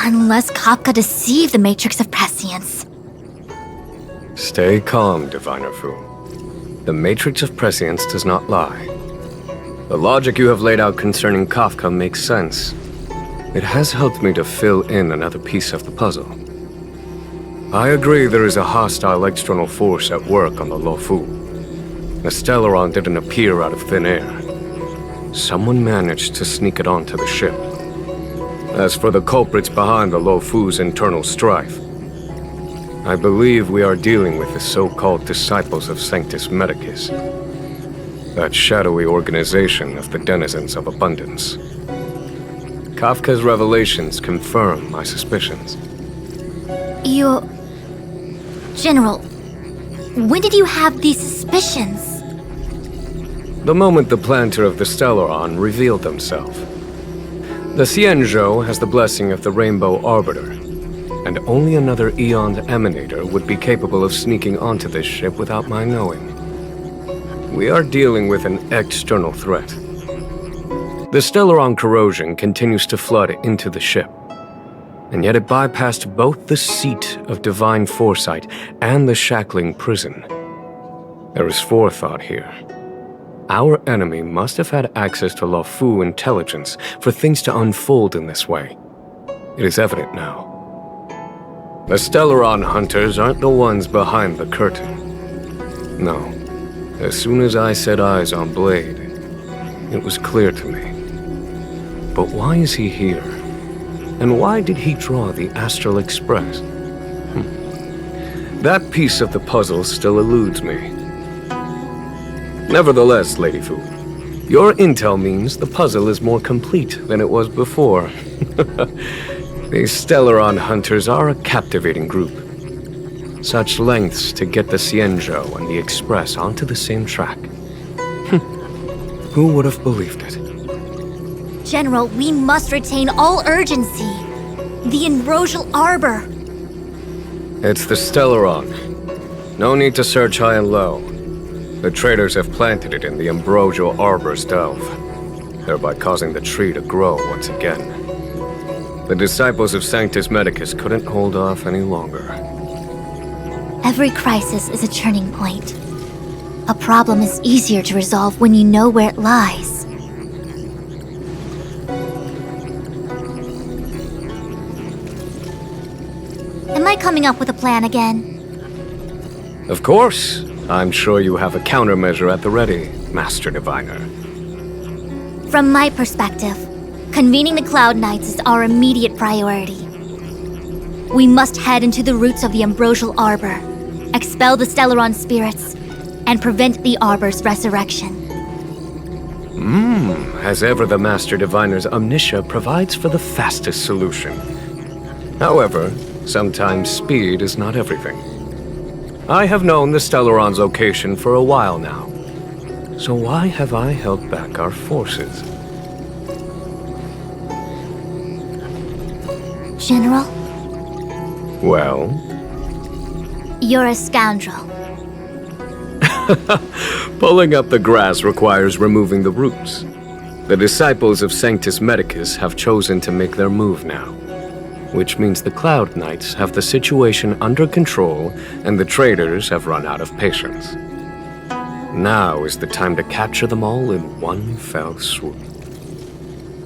B: Unless Kapka deceived the Matrix of Prescience.
I: Stay calm, Diviner Fu. The Matrix of Prescience does not lie. The logic you have laid out concerning Kafka makes sense. It has helped me to fill in another piece of the puzzle. I agree there is a hostile external force at work on the Luofu. The Stellaron didn't appear out of thin air. Someone managed to sneak it onto the ship. As for the culprits behind the Luofu's internal strife, I believe we are dealing with the so-called Disciples of Sanctus Medicus. That shadowy organization of the denizens of abundance. Kafka's revelations confirm my suspicions.
B: General, when did you have these suspicions?
I: The moment the planter of the Stellaron revealed himself. The Xianzhou has the blessing of the Rainbow Arbiter, and only another Eon's Emanator would be capable of sneaking onto this ship without my knowing. We are dealing with an external threat. The Stellaron corrosion continues to flood into the ship, and yet it bypassed both the seat of divine foresight and the shackling prison. There is forethought here. Our enemy must have had access to Luofu intelligence for things to unfold in this way. It is evident now. The Stellaron hunters aren't the ones behind the curtain. No. As soon as I set eyes on Blade, it was clear to me. But why is he here? And why did he draw the Astral Express? That piece of the puzzle still eludes me. Nevertheless, Lady Fu, your intel means the puzzle is more complete than it was before. These Stellaron hunters are a captivating group. Such lengths to get the Xianzhou and the Express onto the same track. Who would have believed it?
B: General, we must retain all urgency. The ambrosial arbor.
I: It's the Stellaron. No need to search high and low. The traders have planted it in the ambrosial arbor's delve, thereby causing the tree to grow once again. The Disciples of Sanctus Medicus couldn't hold off any longer.
B: Every crisis is a turning point. A problem is easier to resolve when you know where it lies. Am I coming up with a plan again?
I: Of course. I'm sure you have a countermeasure at the ready, Master Diviner.
B: From my perspective, convening the Cloud Knights is our immediate priority. We must head into the roots of the Ambrosial Arbor, expel the Stellaron spirits, and prevent the Arbor's resurrection.
I: As ever, the Master Diviner's omniscia provides for the fastest solution. However, sometimes speed is not everything. I have known the Stellaron's location for a while now. So why have I held back our forces?
B: General?
I: Well?
B: You're a scoundrel.
I: Pulling up the grass requires removing the roots. The disciples of Sanctus Medicus have chosen to make their move now, which means the Cloud Knights have the situation under control and the traitors have run out of patience. Now is the time to capture them all in one fell swoop.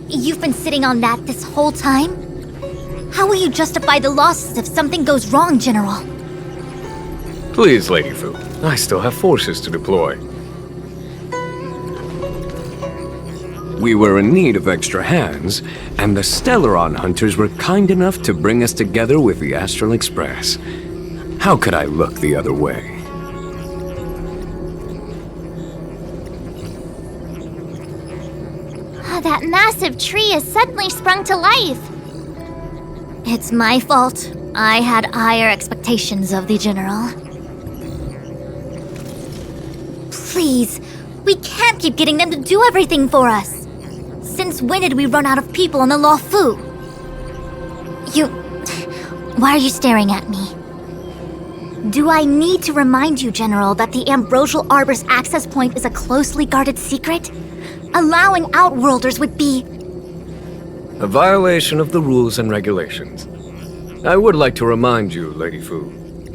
B: You've been sitting on that this whole time? How will you justify the losses if something goes wrong, General?
I: Please, Lady Fu, I still have forces to deploy. We were in need of extra hands, and the Stellaron hunters were kind enough to bring us together with the Astral Express. How could I look the other way?
G: That massive tree has suddenly sprung to life.
B: It's my fault. I had higher expectations of the General. Please, we can't keep getting them to do everything for us. Since when did we run out of people on the Law Fu? Why are you staring at me? Do I need to remind you, General, that the Ambrosial Arbor's access point is a closely guarded secret? Allowing Outworlders would be...
I: A violation of the rules and regulations. I would like to remind you, Lady Fu,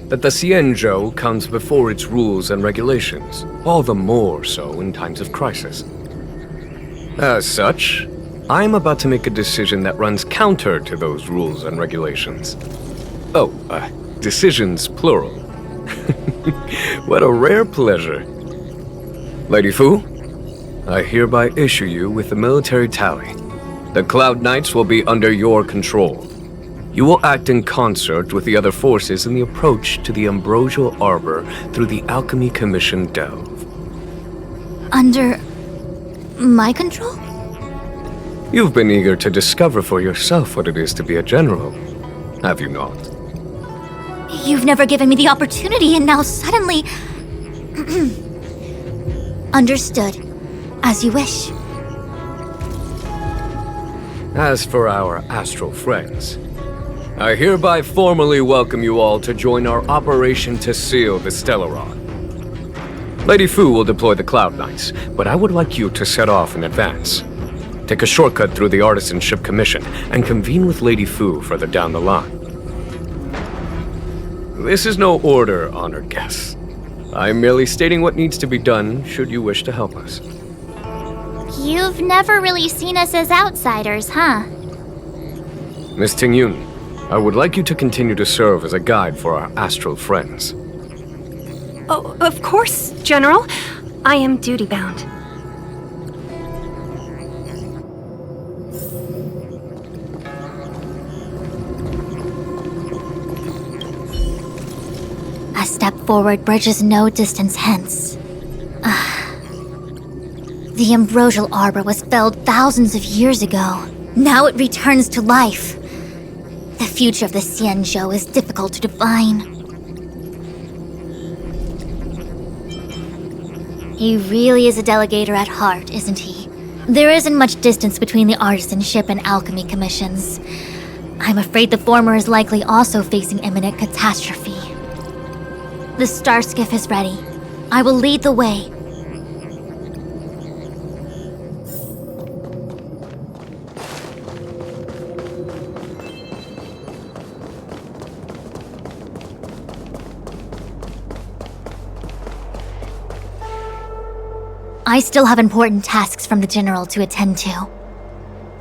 I: that the Xianzhou comes before its rules and regulations, all the more so in times of crisis. As such, I'm about to make a decision that runs counter to those rules and regulations. Oh, decisions plural. What a rare pleasure. Lady Fu, I hereby issue you with the military tally. The Cloud Knights will be under your control. You will act in concert with the other forces in the approach to the Ambrosial Arbor through the Alchemy Commission Delve.
B: Under... my control?
I: You've been eager to discover for yourself what it is to be a general, have you not?
B: You've never given me the opportunity, and now suddenly... Understood. As you wish.
I: As for our astral friends, I hereby formally welcome you all to join our operation to seal the Stellaron. Lady Fu will deploy the Cloud Knights, but I would like you to set off in advance. Take a shortcut through the Artisanship Commission and convene with Lady Fu further down the line. This is no order, honored guests. I'm merely stating what needs to be done should you wish to help us.
G: You've never really seen us as outsiders, huh?
I: Miss Tingyun, I would like you to continue to serve as a guide for our astral friends.
O: Oh, of course, General. I am duty-bound.
B: A step forward bridges no distance hence. The Ambrosial Arbor was felled thousands of years ago. Now it returns to life. The future of the Xianzhou is difficult to define. He really is a delegator at heart, isn't he? There isn't much distance between the Artisanship and Alchemy Commissions. I'm afraid the former is likely also facing imminent catastrophe. The star skiff is ready. I will lead the way. I still have important tasks from the General to attend to.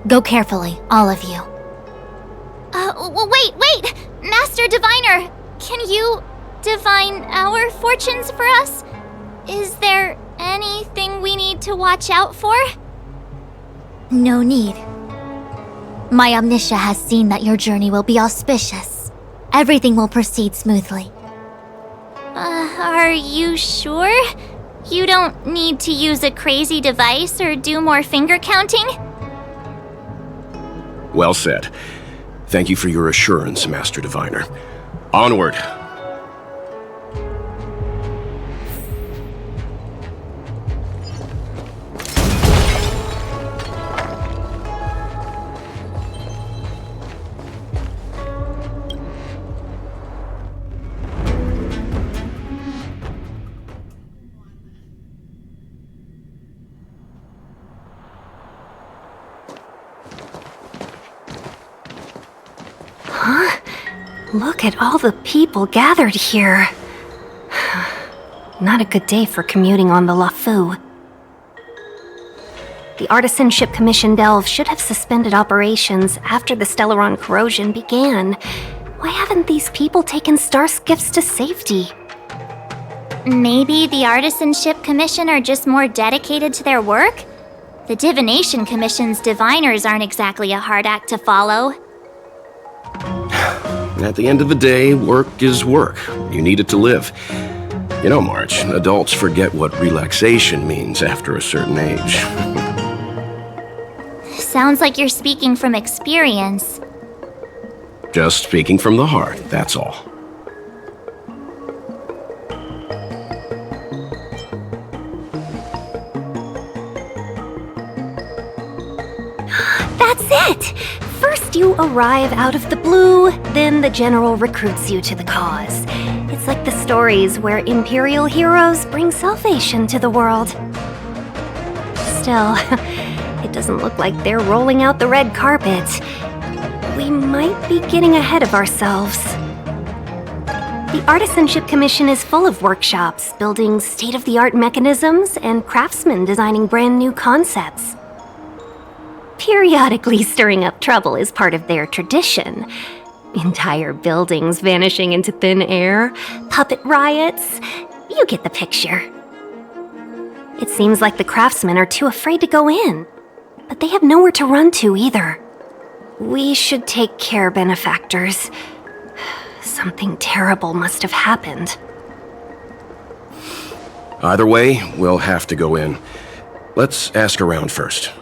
B: Go carefully, all of you.
G: Wait! Master Diviner! Can you divine our fortunes for us? Is there anything we need to watch out for?
B: No need. My Omniscia has seen that your journey will be auspicious. Everything will proceed smoothly.
G: Are you sure? You don't need to use a crazy device or do more finger counting?
C: Well said. Thank you for your assurance, Master Diviner. Onward!
O: Look at all the people gathered here. Not a good day for commuting on the LaFu. The Artisanship Commission Delve should have suspended operations after the Stellaron corrosion began. Why haven't these people taken star skiffs to safety?
G: Maybe the Artisanship Commission are just more dedicated to their work? The Divination Commission's diviners aren't exactly a hard act to follow.
C: At the end of the day, work is work. You need it to live. You know, March, adults forget what relaxation means after a certain age.
G: Sounds like you're speaking from experience.
C: Just speaking from the heart, that's all.
O: That's it! First you arrive out of the blue, then the General recruits you to the cause. It's like the stories where Imperial heroes bring salvation to the world. Still, it doesn't look like they're rolling out the red carpet. We might be getting ahead of ourselves. The Artisanship Commission is full of workshops, building state-of-the-art mechanisms and craftsmen designing brand new concepts. Periodically stirring up trouble is part of their tradition. Entire buildings vanishing into thin air, puppet riots, you get the picture. It seems like the craftsmen are too afraid to go in, but they have nowhere to run to either. We should take care, benefactors. Something terrible must have happened.
C: Either way, we'll have to go in. Let's ask around first.